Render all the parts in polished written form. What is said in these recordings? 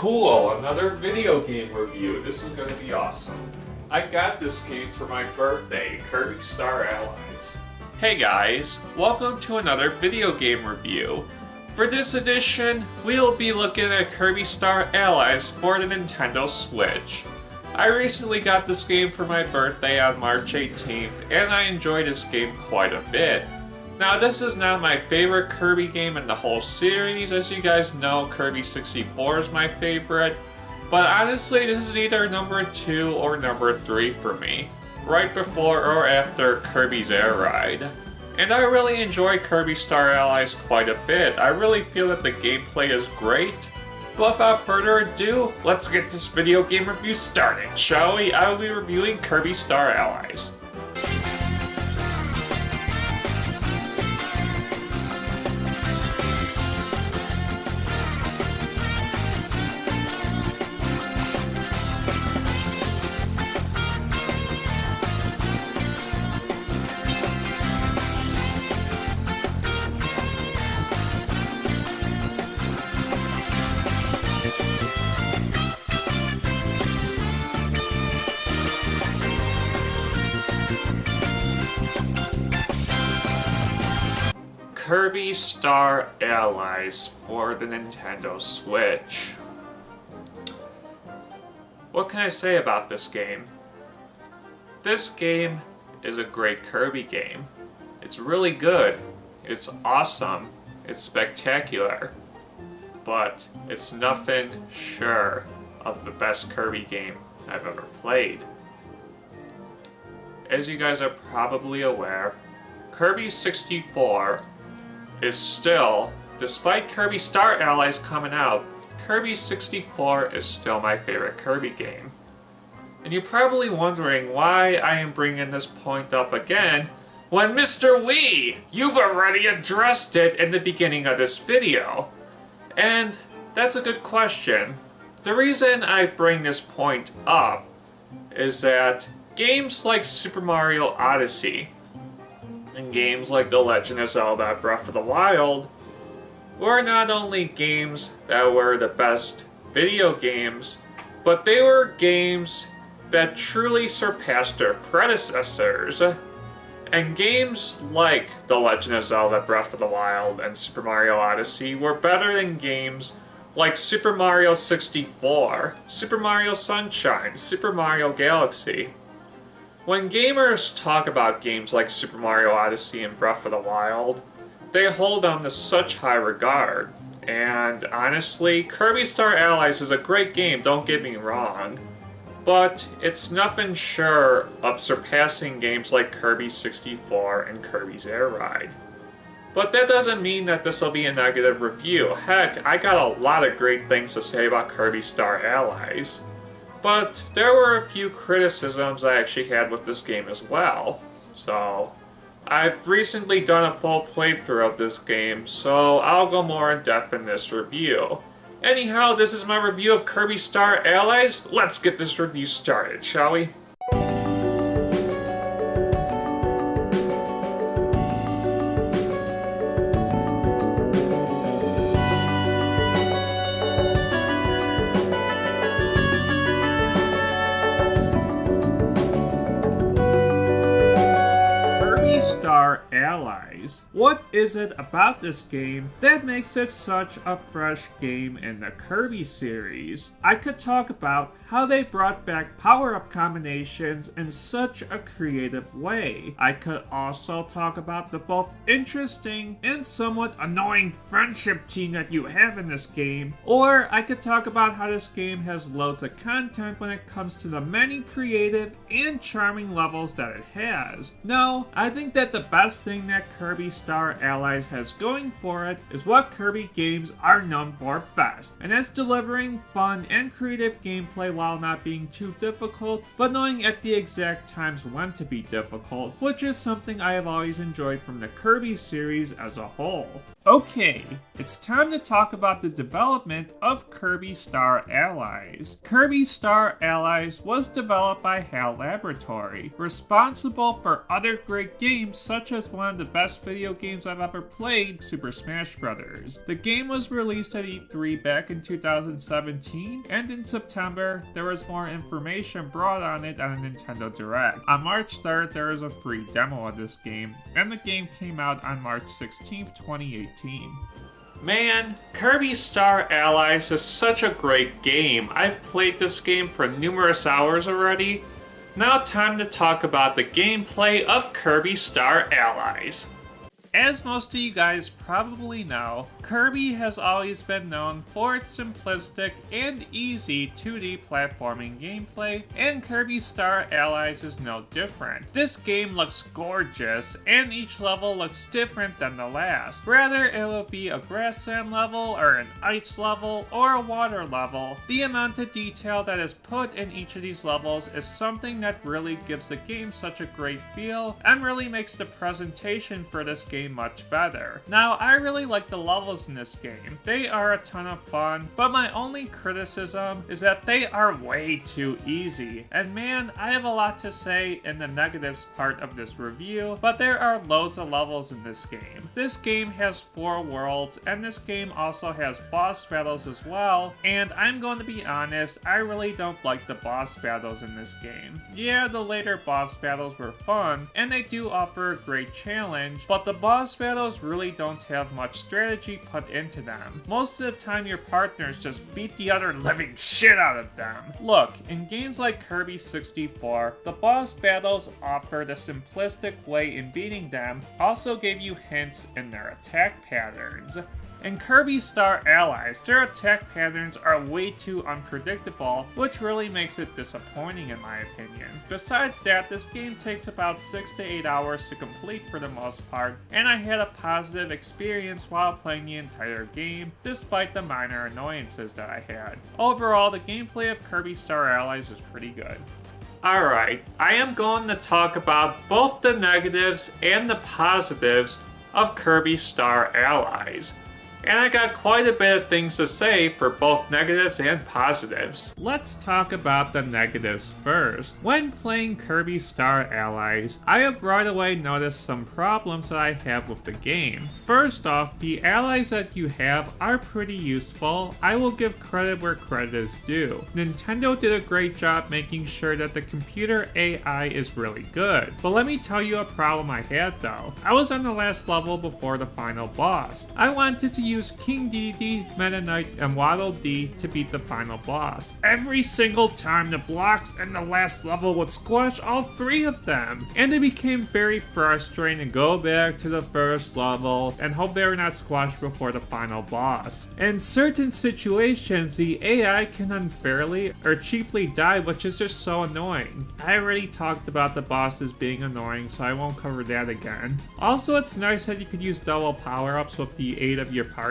Cool, another video game review. This is going to be awesome. I got this game for my birthday, Kirby Star Allies. Hey guys, welcome to another video game review. For this edition, we'll be looking at Kirby Star Allies for the Nintendo Switch. I recently got this game for my birthday on March 18th, and I enjoyed this game quite a bit. Now, this is not my favorite Kirby game in the whole series. As you guys know, Kirby 64 is my favorite. But honestly, this is either number 2 or number 3 for me, right before or after Kirby's Air Ride. And I really enjoy Kirby Star Allies quite a bit. I really feel that the gameplay is great. But without further ado, let's get this video game review started, shall we? I will be reviewing Kirby Star Allies. Kirby Star Allies for the Nintendo Switch. What can I say about this game? This game is a great Kirby game. It's really good. It's awesome. It's spectacular. But it's nothing short of the best Kirby game I've ever played. As you guys are probably aware, Kirby 64 is still, despite Kirby Star Allies coming out, Kirby 64 is still my favorite Kirby game. And you're probably wondering why I am bringing this point up again when Mr. Wii, you've already addressed it in the beginning of this video. And that's a good question. The reason I bring this point up is that games like Super Mario Odyssey and games like The Legend of Zelda Breath of the Wild were not only games that were the best video games, but they were games that truly surpassed their predecessors. And games like The Legend of Zelda Breath of the Wild and Super Mario Odyssey were better than games like Super Mario 64, Super Mario Sunshine, Super Mario Galaxy. When gamers talk about games like Super Mario Odyssey and Breath of the Wild, they hold them to such high regard. And honestly, Kirby Star Allies is a great game, don't get me wrong. But it's nothing short of surpassing games like Kirby 64 and Kirby's Air Ride. But that doesn't mean that this will be a negative review. Heck, I got a lot of great things to say about Kirby Star Allies. But there were a few criticisms I actually had with this game as well. So, I've recently done a full playthrough of this game, so I'll go more in depth in this review. Anyhow, this is my review of Kirby Star Allies. Let's get this review started, shall we? Star Allies. What is it about this game that makes it such a fresh game in the Kirby series? I could talk about how they brought back power-up combinations in such a creative way. I could also talk about the both interesting and somewhat annoying friendship team that you have in this game, or I could talk about how this game has loads of content when it comes to the many creative and charming levels that it has. No, I think that the best thing that Kirby Star Allies has going for it is what Kirby games are known for best, and that's delivering fun and creative gameplay while not being too difficult, but knowing at the exact times when to be difficult, which is something I have always enjoyed from the Kirby series as a whole. Okay, it's time to talk about the development of Kirby Star Allies. Kirby Star Allies was developed by HAL Laboratory, responsible for other great games such as one of the best video games I've ever played, Super Smash Bros. The game was released at E3 back in 2017, and in September, there was more information brought on it on a Nintendo Direct. On March 3rd, there was a free demo of this game, and the game came out on March 16th, 2018. Man, Kirby Star Allies is such a great game. I've played this game for numerous hours already. Now time to talk about the gameplay of Kirby Star Allies. As most of you guys probably know, Kirby has always been known for its simplistic and easy 2D platforming gameplay, and Kirby Star Allies is no different. This game looks gorgeous, and each level looks different than the last. Whether it will be a grassland level, or an ice level, or a water level, the amount of detail that is put in each of these levels is something that really gives the game such a great feel, and really makes the presentation for this game much better. Now, I really like the levels in this game. They are a ton of fun, but my only criticism is that they are way too easy. And man, I have a lot to say in the negatives part of this review, but there are loads of levels in this game. This game has 4 worlds, and this game also has boss battles as well, and I'm going to be honest, I really don't like the boss battles in this game. Yeah, the later boss battles were fun, and they do offer a great challenge, but the boss battles really don't have much strategy put into them. Most of the time your partners just beat the other living shit out of them. Look, in games like Kirby 64, the boss battles offered a simplistic way in beating them, also gave you hints in their attack patterns. In Kirby Star Allies, their attack patterns are way too unpredictable, which really makes it disappointing in my opinion. Besides that, this game takes about 6 to 8 hours to complete for the most part, and I had a positive experience while playing the entire game, despite the minor annoyances that I had. Overall, the gameplay of Kirby Star Allies is pretty good. Alright, I am going to talk about both the negatives and the positives of Kirby Star Allies. And I got quite a bit of things to say for both negatives and positives. Let's talk about the negatives first. When playing Kirby Star Allies, I have right away noticed some problems that I have with the game. First off, the allies that you have are pretty useful. I will give credit where credit is due. Nintendo did a great job making sure that the computer AI is really good. But let me tell you a problem I had though. I was on the last level before the final boss. I wanted to use King DD, Meta Knight, and Waddle Dee to beat the final boss. Every single time the blocks in the last level would squash all 3 of them, and it became very frustrating to go back to the first level and hope they were not squashed before the final boss. In certain situations, the AI can unfairly or cheaply die, which is just so annoying. I already talked about the bosses being annoying, so I won't cover that again. Also, it's nice that you could use double power-ups with the aid of your partner,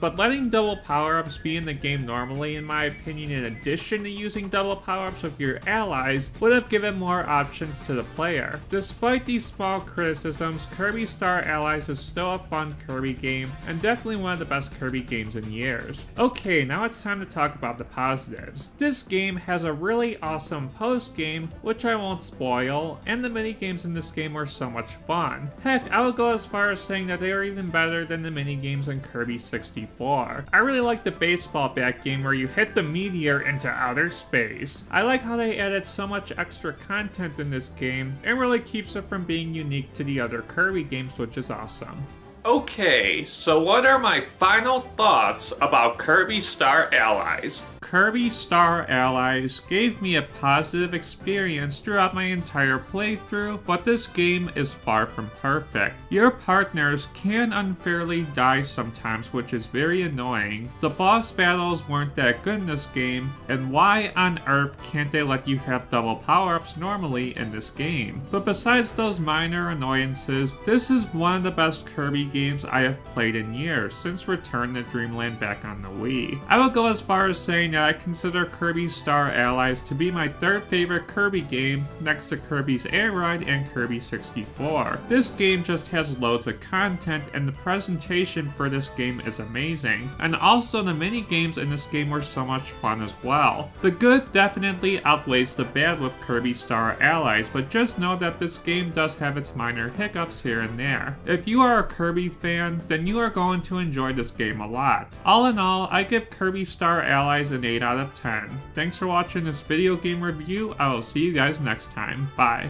but letting double power-ups be in the game normally, in my opinion, in addition to using double power-ups with your allies, would have given more options to the player. Despite these small criticisms, Kirby Star Allies is still a fun Kirby game, and definitely one of the best Kirby games in years. Okay, now it's time to talk about the positives. This game has a really awesome post-game, which I won't spoil, and the mini-games in this game were so much fun. Heck, I would go as far as saying that they are even better than the mini-games in Kirby 64. I really like the baseball bat game where you hit the meteor into outer space. I like how they added so much extra content in this game, and really keeps it from being unique to the other Kirby games, which is awesome. Okay, so what are my final thoughts about Kirby Star Allies? Kirby Star Allies gave me a positive experience throughout my entire playthrough, but this game is far from perfect. Your partners can unfairly die sometimes, which is very annoying. The boss battles weren't that good in this game, and why on earth can't they let you have double power-ups normally in this game? But besides those minor annoyances, this is one of the best Kirby games I have played in years, since Return to Dreamland back on the Wii. I would go as far as saying that I consider Kirby Star Allies to be my third favorite Kirby game next to Kirby's Air Ride and Kirby 64. This game just has loads of content and the presentation for this game is amazing. And also the mini games in this game were so much fun as well. The good definitely outweighs the bad with Kirby Star Allies, but just know that this game does have its minor hiccups here and there. If you are a Kirby fan, then you are going to enjoy this game a lot. All in all, I give Kirby Star Allies an 8 out of 10. Thanks for watching this video game review. I will see you guys next time. Bye.